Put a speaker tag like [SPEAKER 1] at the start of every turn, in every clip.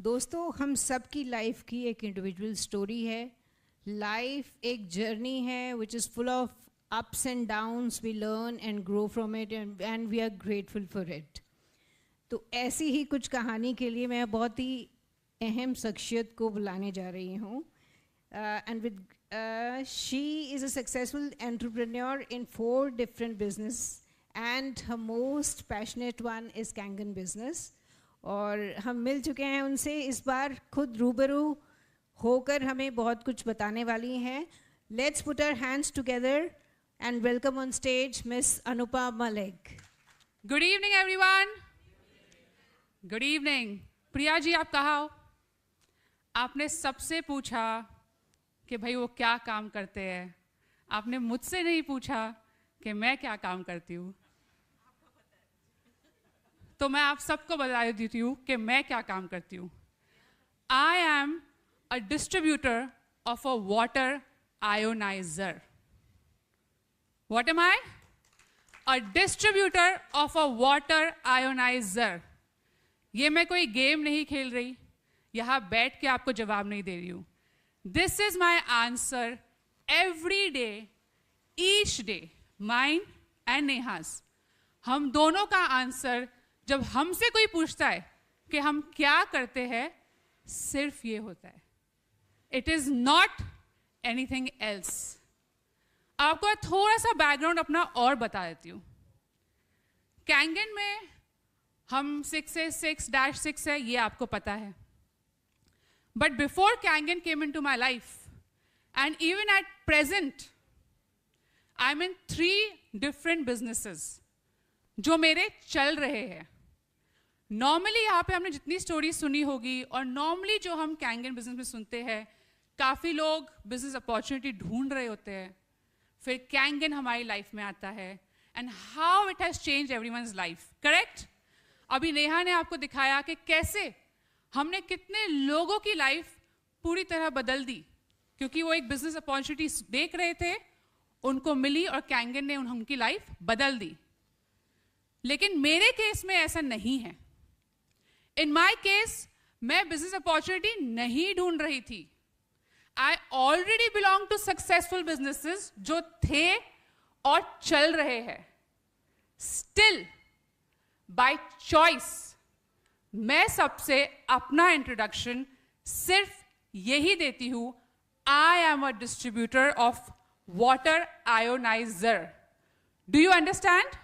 [SPEAKER 1] दोस्तों, हम सब की लाइफ की एक इंडिविजुअल स्टोरी है. लाइफ एक जर्नी है which is full of ups and downs. We learn and grow from it and we are grateful for it. तो ऐसी ही कुछ कहानी के लिए मैं बहुत ही अहम शख्सियत को बुलाने जा रही हूँ. And with she is a successful entrepreneur in 4 different business and her most passionate one is Kangen business. और हम मिल चुके हैं उनसे. इस बार खुद रूबरू होकर हमें बहुत कुछ बताने वाली हैं. Let's put our hands together and welcome on stage Miss Anupa Malik.
[SPEAKER 2] Good evening everyone. Good evening. Priya ji, आप कहाँ हो? आपने सबसे पूछा कि भाई वो क्या काम करते हैं. आपने मुझसे नहीं पूछा कि मैं क्या काम करती हूँ. तो मैं आप सबको बता देती हूँ कि मैं क्या काम करती हूँ. I am a distributor of a water ionizer. What am I? A distributor of a water ionizer. ये मैं कोई गेम नहीं खेल रही, यहाँ बैठ के आपको जवाब नहीं दे रही हूँ. This is my answer every day, each day, mine and Neha's. हम दोनों का आंसर जब हमसे कोई पूछता है कि हम क्या करते हैं, सिर्फ ये होता है. It is not anything else. आपको थोड़ा सा बैकग्राउंड अपना और बता देती हूँ. कैंगन में हम 6 है, ये आपको पता है. But before Kangen came into my life, and even at present, I'm in 3 different businesses जो मेरे चल रहे हैं. नॉर्मली यहाँ पे हमने जितनी स्टोरी सुनी होगी और नॉर्मली जो हम कैंगन बिजनेस में सुनते हैं, काफ़ी लोग बिजनेस अपॉर्चुनिटी ढूंढ रहे होते हैं, फिर कैंगन हमारी लाइफ में आता है and how it has change everyone's life. Correct? अभी नेहा ने आपको दिखाया कि कैसे हमने कितने लोगों की लाइफ पूरी तरह बदल दी क्योंकि वो एक बिजनेस अपॉर्चुनिटी देख रहे थे, उनको मिली और कैंगन ने उनकी लाइफ बदल दी. लेकिन मेरे केस में ऐसा नहीं है. इन माई केस मैं बिजनेस अपॉर्चुनिटी नहीं ढूंढ रही थी. I already belong to successful businesses जो थे और चल रहे हैं. स्टिल बाय चॉइस मैं सबसे अपना इंट्रोडक्शन सिर्फ यही देती हूं, I am a distributor of water ionizer. Do you understand?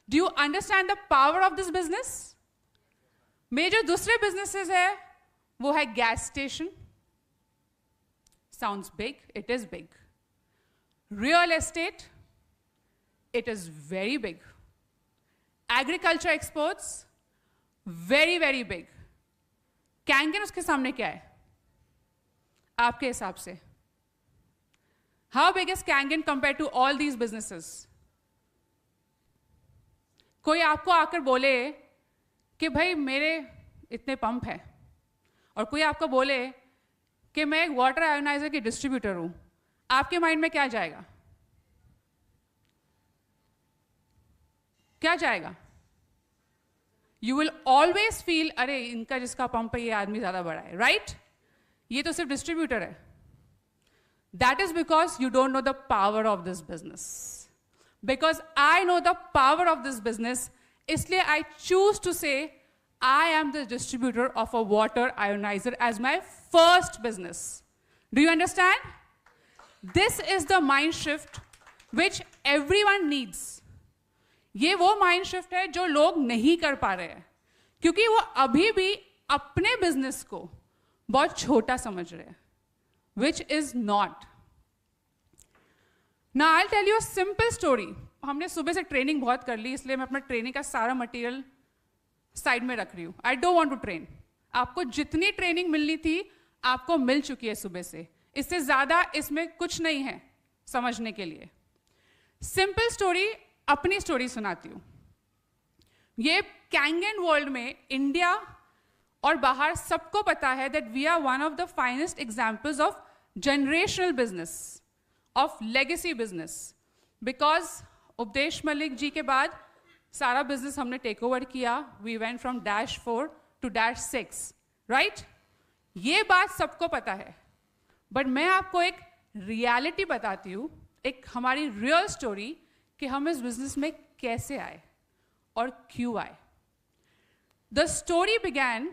[SPEAKER 2] Do you understand the power of this business? मेरे जो दूसरे बिजनेसेस है वो है gas station. Sounds big, it is big. Real estate, it is very big. Agriculture exports, very very big. Kangen उसके सामने क्या है आपके हिसाब से? How big is Kangen compare to all these businesses? कोई आपको आकर बोले कि भाई मेरे इतने पंप है, और कोई आपको बोले कि मैं एक वाटर आयोनाइजर की डिस्ट्रीब्यूटर हूं, आपके माइंड में क्या जाएगा? क्या जाएगा? You will always feel, अरे इनका जिसका पंप है ये आदमी ज़्यादा बड़ा है, right? ये तो सिर्फ डिस्ट्रीब्यूटर है. That is because you don't know the power of this business. Because I know the power of this business, इसलिए I choose to say I am the distributor of a water ionizer as my first business. Do you understand? This is the mind shift which everyone needs. ये वो mind shift है जो लोग नहीं कर पा रहे हैं क्योंकि वो अभी भी अपने बिजनेस को बहुत छोटा समझ रहे हैं, which is not. Now I will tell you a simple story. हमने सुबह से ट्रेनिंग बहुत कर ली, इसलिए मैं अपना ट्रेनिंग का सारा मटेरियल साइड में रख रही हूँ. I don't want to train. आपको जितनी ट्रेनिंग मिलनी थी आपको मिल चुकी है सुबह से. इससे ज्यादा इसमें कुछ नहीं है समझने के लिए. सिंपल स्टोरी, अपनी स्टोरी सुनाती हूं. ये कैंगन वर्ल्ड में इंडिया और बाहर सबको पता है that we are one of the finest examples of generational business, of legacy business. Because Updesh Malik ji के बाद सारा बिजनेस हमने टेक ओवर किया. We went from -4 to -6. Right? ये बात सबको पता है, बट मैं आपको एक रियलिटी बताती हूँ, एक हमारी रियल स्टोरी कि हम इस बिजनेस में कैसे आए और क्यों आए. The story began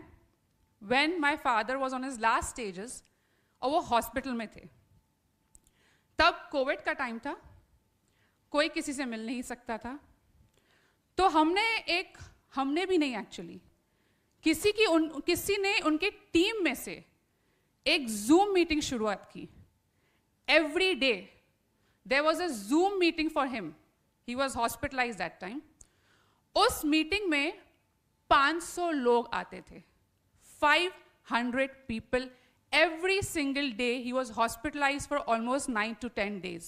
[SPEAKER 2] when my father was on his last stages और वो हॉस्पिटल में थे. तब कोविड का टाइम था, कोई किसी से मिल नहीं सकता था. तो हमने भी नहीं एक्चुअली, किसी ने उनके टीम में से एक जूम मीटिंग शुरुआत की. Every day there was a Zoom meeting for him. He was hospitalized that time. उस मीटिंग में 500 लोग आते थे. 500 people every single day. He was hospitalized for almost 9 to 10 days.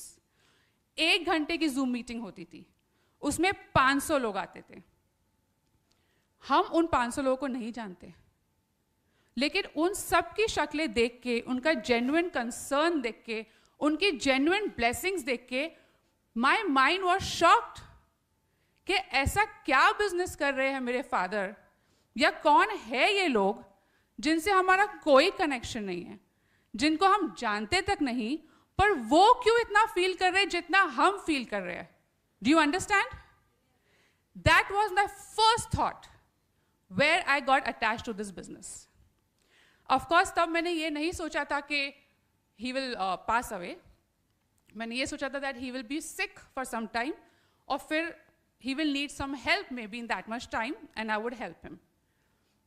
[SPEAKER 2] 1 घंटे की जूम मीटिंग होती थी, उसमें 500 लोग आते थे. हम उन 500 लोगों को नहीं जानते, लेकिन उन सब की शक्लें देख के, उनका जेन्युइन कंसर्न देख के, उनकी जेन्युइन ब्लेसिंग्स देख के, माई माइंड वॉज शॉक्ड कि ऐसा क्या बिजनेस कर रहे हैं मेरे फादर, या कौन है ये लोग जिनसे हमारा कोई कनेक्शन नहीं है, जिनको हम जानते तक नहीं, पर वो क्यों इतना फील कर रहे हैं जितना हम फील कर रहे हैं. Do you understand? That was my first thought where I got attach to this business. Of course तब मैंने ये नहीं सोचा था कि ही विल पास अवे. मैंने ये सोचा था that he will be sick for some time, और फिर he will need some help maybe in that much time, and I would help him.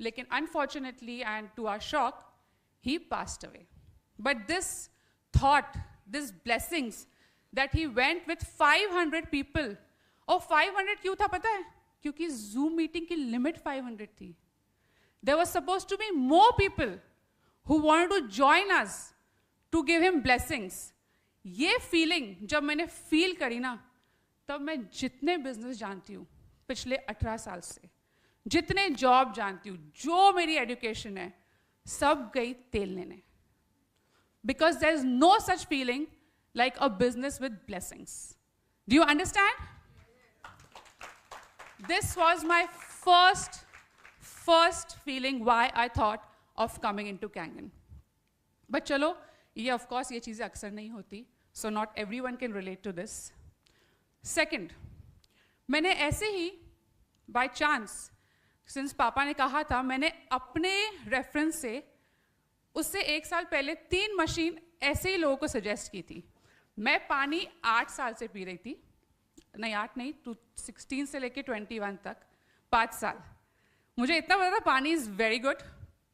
[SPEAKER 2] Lekin unfortunately, and to our shock, he passed away. But this thought, this blessings, that he went with 500 people. और 500 क्यों था पता है? क्योंकि Zoom meeting की limit 500 थी. There was supposed to be more people who wanted to join us to give him blessings. ये feeling जब मैंने feel करी ना, तब मैं जितने बिजनेस जानती हूँ पिछले 18 साल से, जितने जॉब जानती हूँ, जो मेरी एजुकेशन है, सब गई तेल लेने. Because there is no such feeling like a business with blessings. Do you understand? This was my first feeling why I thought of coming in to Kangen. But चलो, ये ऑफकोर्स ये चीज़ें अक्सर नहीं होती, so not every one can relate to this. Second, मैंने ऐसे ही by chance, since पापा ने कहा था, मैंने अपने रेफरेंस से उससे 1 साल पहले 3 मशीन ऐसे ही लोगों को सजेस्ट की थी. मैं पानी 8 साल से पी रही थी, नहीं 8 नहीं, 16 से लेके 21 तक 5 साल. मुझे इतना पता था पानी इज़ वेरी गुड,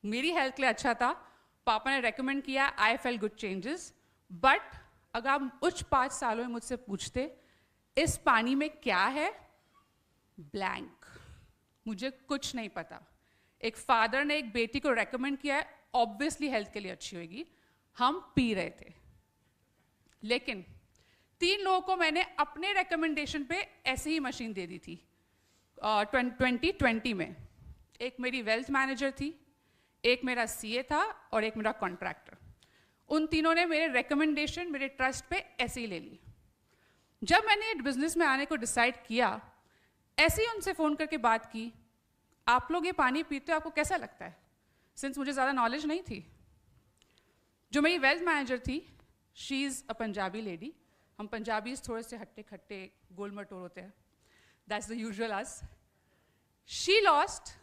[SPEAKER 2] मेरी हेल्थ के लिए अच्छा था. पापा ने रेकमेंड किया, आई फेल गुड चेंजेस. बट अगर आप उस 5 सालों में मुझसे पूछते इस पानी में क्या है, ब्लैंक. मुझे कुछ नहीं पता. एक फादर ने एक बेटी को रेकमेंड किया है, ऑब्वियसली हेल्थ के लिए अच्छी होगी, हम पी रहे थे. लेकिन 3 लोगों को मैंने अपने रेकमेंडेशन पे ऐसे ही मशीन दे दी थी 2020 में. एक मेरी वेल्थ मैनेजर थी, एक मेरा सीए था, और एक मेरा कॉन्ट्रैक्टर. उन तीनों ने मेरे रेकमेंडेशन मेरे ट्रस्ट पे ऐसे ही ले ली. जब मैंने बिजनेस में आने को डिसाइड किया, ऐसे ही उनसे फ़ोन करके बात की, आप लोग ये पानी पीते हो, आपको कैसा लगता है? सिंस मुझे ज़्यादा नॉलेज नहीं थी. जो मेरी वेल्थ मैनेजर थी, she is a Punjabi lady. हम पंजाबीज थोड़े से हट्टे खट्टे गोल मटोर होते हैं, that's the usual us. She lost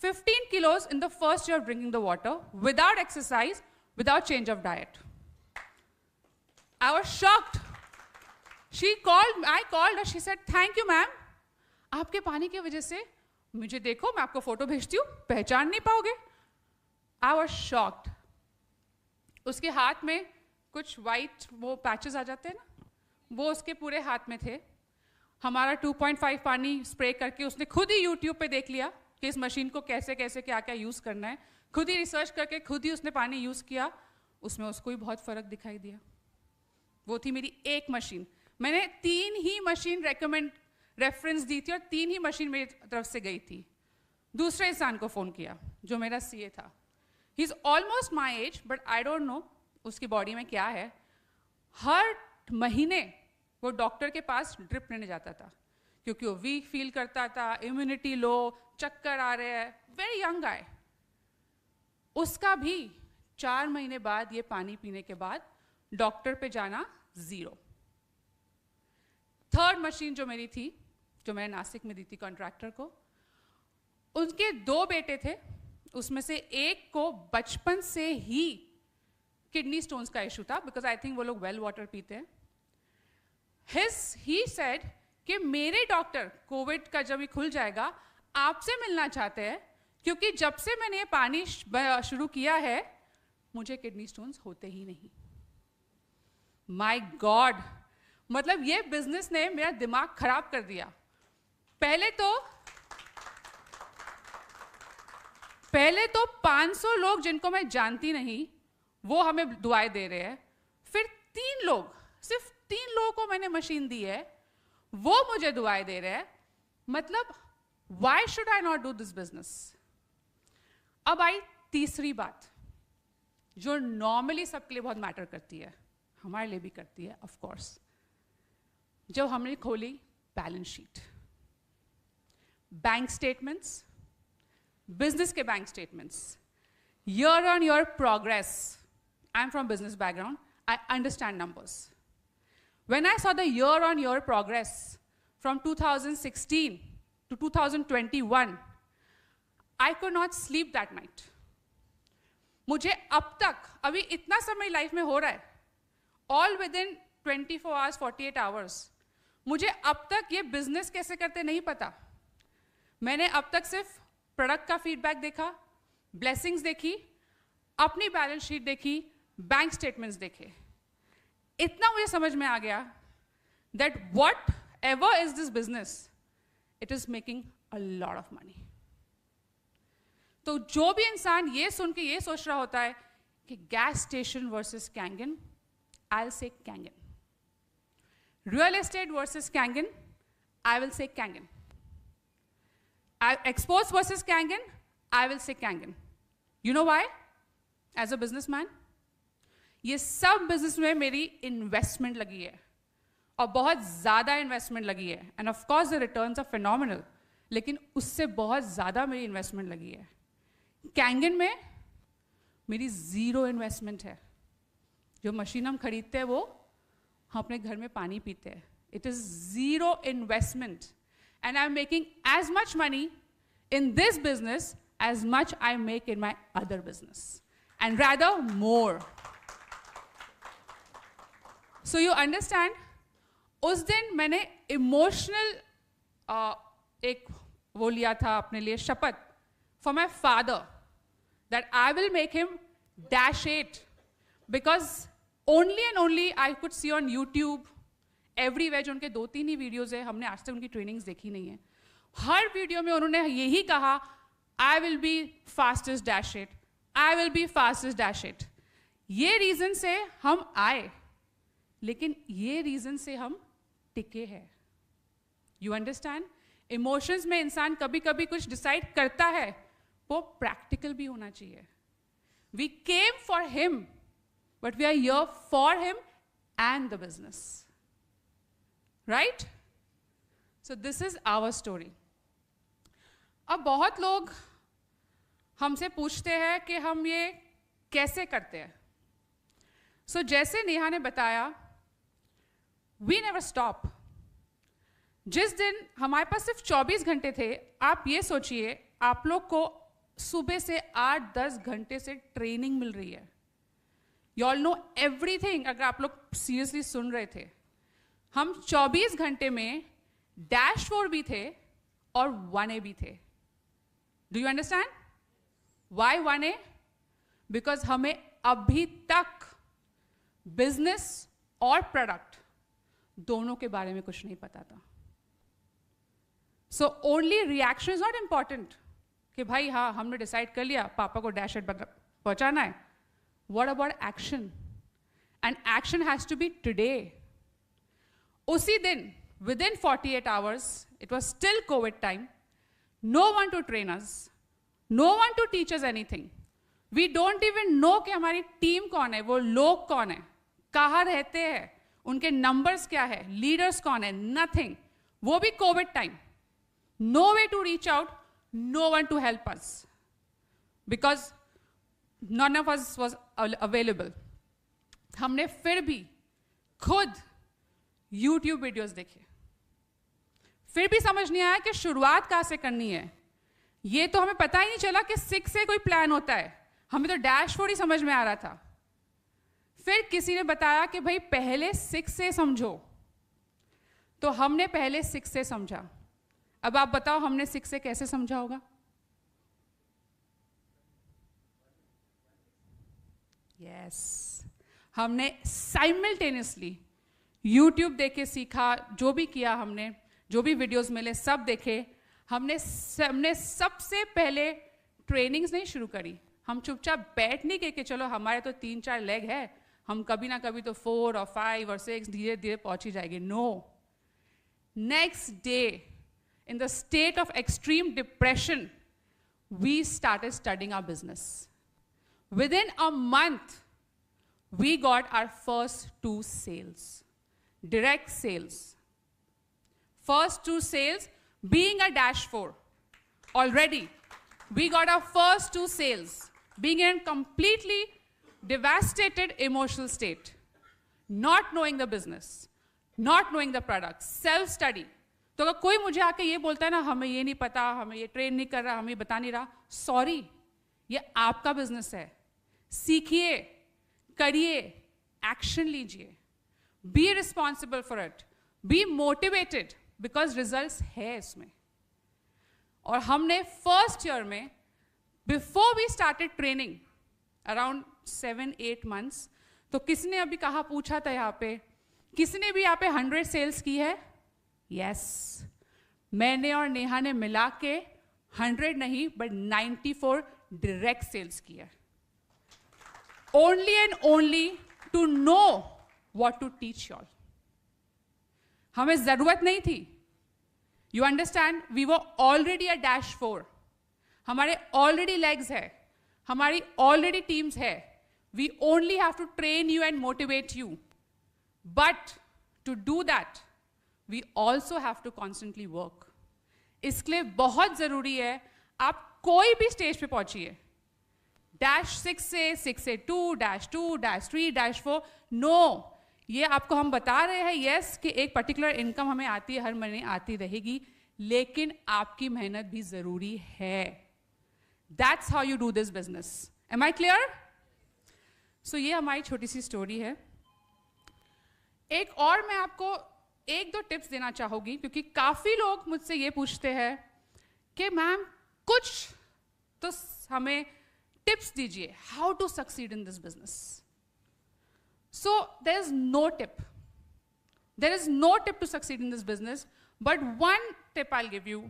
[SPEAKER 2] 15 kilos in the first year of drinking the water, without exercise, without change of diet. I was shocked. I called her, she said, thank you ma'am. आपके पानी की वजह से मुझे देखो, मैं आपको photo भेजती हूँ, पहचान नहीं पाओगे. I was shocked. उसके हाथ में कुछ वाइट वो पैचेस आ जाते हैं ना, वो उसके पूरे हाथ में थे. हमारा 2.5 पानी स्प्रे करके उसने खुद ही यूट्यूब पे देख लिया कि इस मशीन को कैसे कैसे क्या क्या यूज़ करना है. खुद ही रिसर्च करके खुद ही उसने पानी यूज़ किया. उसमें उसको ही बहुत फ़र्क दिखाई दिया. वो थी मेरी एक मशीन. मैंने 3 ही मशीन रेफरेंस दी थी, और 3 ही मशीन मेरी तरफ से गई थी. दूसरे इंसान को फ़ोन किया जो मेरा सीए था. He is almost my age, but I don't know उसकी बॉडी में क्या है. हर महीने वो डॉक्टर के पास ड्रिप लेने जाता था, क्योंकि वो वीक फील करता था, इम्यूनिटी लो, चक्कर आ रहे हैं. Very young guy. उसका भी 4 महीने बाद ये पानी पीने के बाद डॉक्टर पे जाना 0। थर्ड मशीन जो मेरी थी, जो मैंने नासिक में दी थी कॉन्ट्रैक्टर को, उनके 2 बेटे थे, उसमें से एक को बचपन से ही किडनी स्टोन्स का इशू था, बिकॉज आई थिंक वो लोग वेल वाटर पीते हैं। ही सेड कि मेरे डॉक्टर कोविड का जब ये खुल जाएगा आपसे मिलना चाहते हैं, क्योंकि जब से मैंने ये पानी शुरू किया है मुझे किडनी स्टोन्स होते ही नहीं। माय गॉड, मतलब ये बिजनेस ने मेरा दिमाग खराब कर दिया। पहले तो 500 लोग जिनको मैं जानती नहीं वो हमें दुआएं दे रहे हैं, फिर 3 लोग, सिर्फ 3 लोगों को मैंने मशीन दी है, वो मुझे दुआएं दे रहे हैं। मतलब why should I not do this business? अब आई तीसरी बात जो नॉर्मली सबके लिए बहुत मैटर करती है, हमारे लिए भी करती है ऑफ कोर्स। जब हमने खोली balance sheet, bank statements, business के bank statements, year on year progress. I'm from business background, I understand numbers. When I saw the year on year progress from 2016 to 2021, I could not sleep that night. मुझे अब तक, अभी इतना समय life में हो रहा है, all within 24 hours, 48 hours, मुझे अब तक ये बिजनेस कैसे करते नहीं पता। मैंने अब तक सिर्फ प्रोडक्ट का फीडबैक देखा, ब्लेसिंग्स देखी, अपनी बैलेंस शीट देखी, बैंक स्टेटमेंट्स देखे। इतना मुझे समझ में आ गया that what ever is this business, it is making a lot of money. तो जो भी इंसान ये सुन के ये सोच रहा होता है कि gas station versus Kangen, I will say Kangen. Real estate versus Kangen, I will say Kangen. Exports versus Kangen, I will say Kangen. You know why? As a businessman, ये सब बिजनेस में मेरी इन्वेस्टमेंट लगी है और बहुत ज़्यादा investment लगी है, and of course the returns are phenomenal, लेकिन उससे बहुत ज़्यादा मेरी इन्वेस्टमेंट लगी है। कैंगन में मेरी 0 इन्वेस्टमेंट है। जो मशीन हम खरीदते हैं वो हम अपने घर में पानी पीते हैं। It is 0 investment, and I'm making as much money in this business as much I make in my other business, and rather more. So you understand, उस दिन मैंने emotional एक वो लिया था अपने लिए शपथ for my father that I will make him -8, because only and only I could see on YouTube everywhere, जो उनके 2-3 ही वीडियोज़ है, हमने आज तक उनकी ट्रेनिंग्स देखी नहीं है। हर वीडियो में उन्होंने यही कहा, I will be fastest -8, I will be fastest -8। ये रीज़न से हम आए, लेकिन ये रीज़न से हम टिके हैं। You understand? इमोशंस में इंसान कभी कभी कुछ डिसाइड करता है, वो प्रैक्टिकल भी होना चाहिए। We came for him, but we are here for him and the business. Right? So this is our story. अब बहुत लोग हमसे पूछते हैं कि हम ये कैसे करते हैं। सो जैसे नेहा ने बताया, वी नेवर स्टॉप। जिस दिन हमारे पास सिर्फ 24 घंटे थे, आप ये सोचिए आप लोग को सुबह से 8-10 घंटे से ट्रेनिंग मिल रही है। You all know everything. अगर आप लोग सीरियसली सुन रहे थे, हम 24 घंटे में -4 भी थे और 1A भी थे। Do you understand why 1A? Because हमें अभी तक बिजनेस और प्रोडक्ट दोनों के बारे में कुछ नहीं पता था। So only reaction is not important कि भाई हाँ हमने डिसाइड कर लिया पापा को -8 पहुंचाना है। What about action? And action has to be today. उसी दिन, within 48 hours, it was still COVID time, no one to train us, no one to teach us anything. We don't even know कि हमारी team कौन है, वो लोग कौन है, कहाँ रहते हैं, उनके नंबर्स क्या है, लीडर्स कौन है, नथिंग। वो भी Covid time. No way to reach out, no one to help us, because none of us was available. हमने फिर भी खुद YouTube वीडियोस देखे, फिर भी समझ नहीं आया कि शुरुआत कहाँ से करनी है. ये तो हमें पता ही नहीं चला कि 6 से कोई प्लान होता है, हमें तो डैशबोर्ड ही समझ में आ रहा था. फिर किसी ने बताया कि भाई पहले 6 से समझो, तो हमने पहले 6 से समझा. अब आप बताओ हमने 6 से कैसे समझा होगा? यस, हमने साइमल्टेनियसली YouTube देख के सीखा, जो भी किया हमने, जो भी वीडियोस मिले सब देखे. हमने सबसे पहले ट्रेनिंग्स नहीं शुरू करी. हम चुपचाप बैठ नहीं गए कि चलो हमारे तो 3-4 लेग है, हम कभी ना कभी तो 4 और 5 और 6 धीरे धीरे पहुंच ही जाएंगे. No, next day in the state of extreme depression, we started studying our business. Within a month, we got our first 2 sales, direct sales. First 2 sales, being a -4 already, we got our first 2 sales, being in a completely devastated emotional state, not knowing the business, not knowing the product, self-study. तो अगर कोई मुझे आके ये बोलता है ना, हमें ये नहीं पता, हमें ये ट्रेन नहीं कर रहा, हमें ये बता नहीं रहा, सॉरी, ये आपका बिजनेस है. सीखिए, करिए, एक्शन लीजिए, be responsible for it, be motivated, because results है इसमें. और हमने फर्स्ट ईयर में, before we started training, around 7-8 months, तो किसने अभी कहा, पूछा था यहाँ पे, किसने भी यहाँ पे 100 सेल्स की है? यस, मैंने और नेहा ने मिला के 100 नहीं बट 94 डायरेक्ट सेल्स किया. Only and only to know what to teach y'all. हमें जरूरत नहीं थी. You understand, we were already a -4. हमारे ऑलरेडी लेग्स है, हमारी ऑलरेडी टीम्स है. We only have to train you and motivate you. But to do that we also have to constantly work. इसके लिए बहुत जरूरी है आप कोई भी स्टेज पे पहुंचिए, -6 से 6 से 2, -2, -3, -4, नो, ये आपको हम बता रहे हैं यस कि एक पर्टिकुलर इनकम हमें आती है, हर महीने आती रहेगी, लेकिन आपकी मेहनत भी जरूरी है. That's how you do this business. Am I clear? So ये हमारी छोटी सी स्टोरी है. एक और मैं आपको 1-2 टिप्स देना चाहूंगी, क्योंकि काफी लोग मुझसे ये पूछते हैं कि मैम कुछ तो हमें टिप्स दीजिए, how to succeed in this business. So there is no tip, there is no tip to succeed in this business, but one tip I will give you,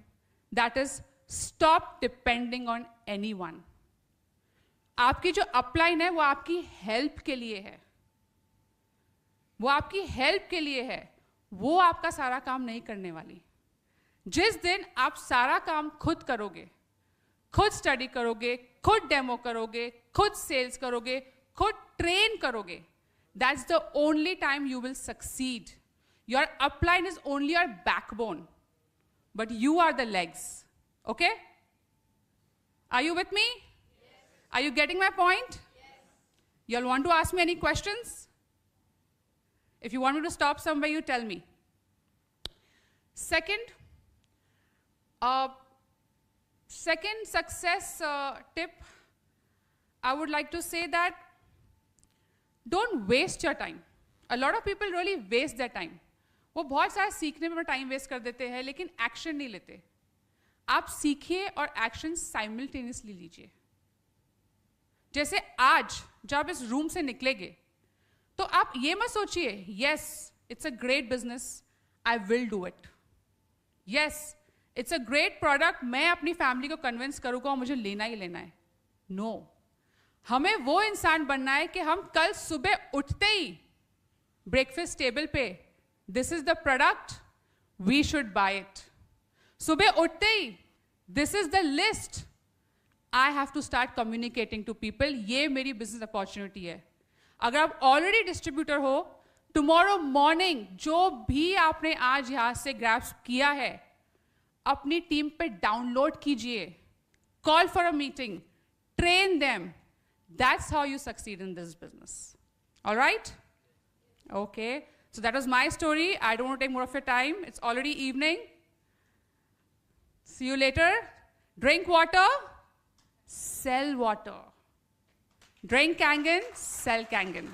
[SPEAKER 2] that is stop depending on anyone. आपकी जो upline है वो आपकी help के लिए है, वो आपकी हेल्प के लिए है, वो आपका सारा काम नहीं करने वाली. जिस दिन आप सारा काम खुद करोगे, खुद स्टडी करोगे, खुद डेमो करोगे, खुद सेल्स करोगे, खुद ट्रेन करोगे, that's the only time you will succeed. Your upline is only your backbone, but you are the legs. Okay, are you with me? Are you getting my point? You all want to ask me any questions? If you want me to stop somewhere, you tell me. Second success tip, I would like to say that don't waste your time. A lot of people really waste their time. वो बहुत सारा सीखने में time waste कर देते हैं, लेकिन action नहीं लेते. आप सीखिए और एक्शन साइमल्टेनियसली लीजिए. जैसे आज जब इस रूम से निकलेंगे, तो आप ये मत सोचिए yes it's a great business, I will do it. Yes it's a great product, मैं अपनी फैमिली को कन्विंस करूंगा और मुझे लेना ही लेना है. नो, हमें वो इंसान बनना है कि हम कल सुबह उठते ही ब्रेकफास्ट टेबल पे, this is the product, we should buy it. सुबह उठते ही this is the list, I have to start communicating to people, ये मेरी बिजनेस अपॉर्चुनिटी है. अगर आप ऑलरेडी डिस्ट्रीब्यूटर हो, टुमारो मॉर्निंग जो भी आपने आज यहां से ग्रैस्प किया है, अपनी टीम पे डाउनलोड कीजिए, call for a meeting, train them, That's how you succeed in this business. All right? Okay. So that was my story. I don't want to take more of your time. It's already evening. See you later. Drink water, sell water. Drink Kangen, sell Kangen.